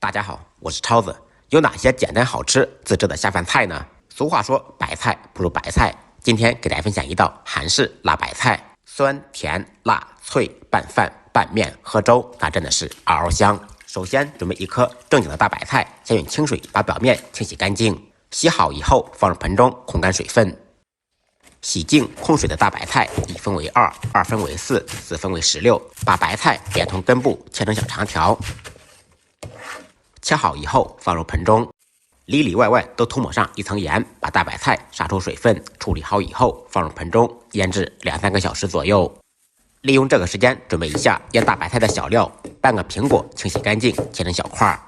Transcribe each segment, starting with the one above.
大家好，我是超子。有哪些简单好吃自制的下饭菜呢？俗话说白菜不如白菜，今天给大家分享一道韩式辣白菜，酸甜辣脆，拌饭拌面喝粥，那真的是嗷嗷香。首先准备一颗正经的大白菜，先用清水把表面清洗干净，洗好以后放入盆中控干水分。洗净控水的大白菜，1分为2， 2分为4， 4分为16。把白菜连同根部切成小长条。切好以后放入盆中，里里外外都涂抹上一层盐，把大白菜杀出水分。处理好以后放入盆中腌制2-3个小时左右。利用这个时间准备一下腌大白菜的小料：半个苹果清洗干净切成小块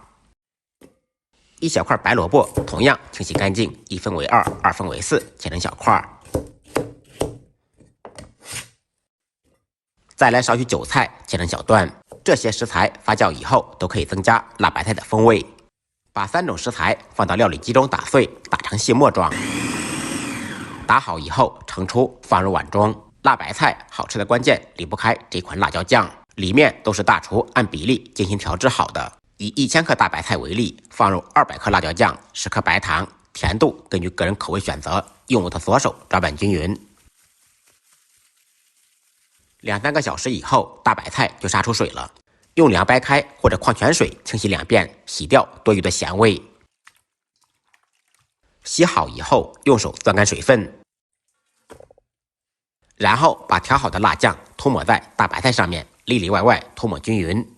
，1小块白萝卜同样清洗干净，1分为2， 2分为4，切成小块。再来少许韭菜切成小段。这些食材发酵以后都可以增加辣白菜的风味。把3种食材放到料理机中打碎，打成细末状。打好以后盛出，放入碗中。辣白菜好吃的关键离不开这款辣椒酱，里面都是大厨按比例精心调制好的。以1000克大白菜为例，放入200克辣椒酱，10克白糖，甜度根据个人口味选择，用我的左手搅拌均匀。2-3个小时以后，大白菜就杀出水了。用凉白开或者矿泉水清洗2遍，洗掉多余的咸味。洗好以后，用手攥干水分，然后把调好的辣酱涂抹在大白菜上面，里里外外涂抹均匀。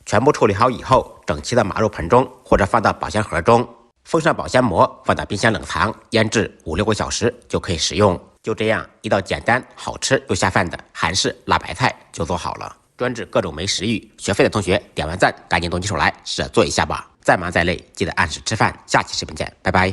全部处理好以后，整齐的码入盆中，或者放到保鲜盒中，封上保鲜膜，放到冰箱冷藏，腌制5-6个小时就可以食用。就这样，一道简单好吃又下饭的韩式辣白菜就做好了。专治各种没食欲、学废的同学点完赞，赶紧动起手来，试着做一下吧。再忙再累，记得按时吃饭。下期视频见，拜拜。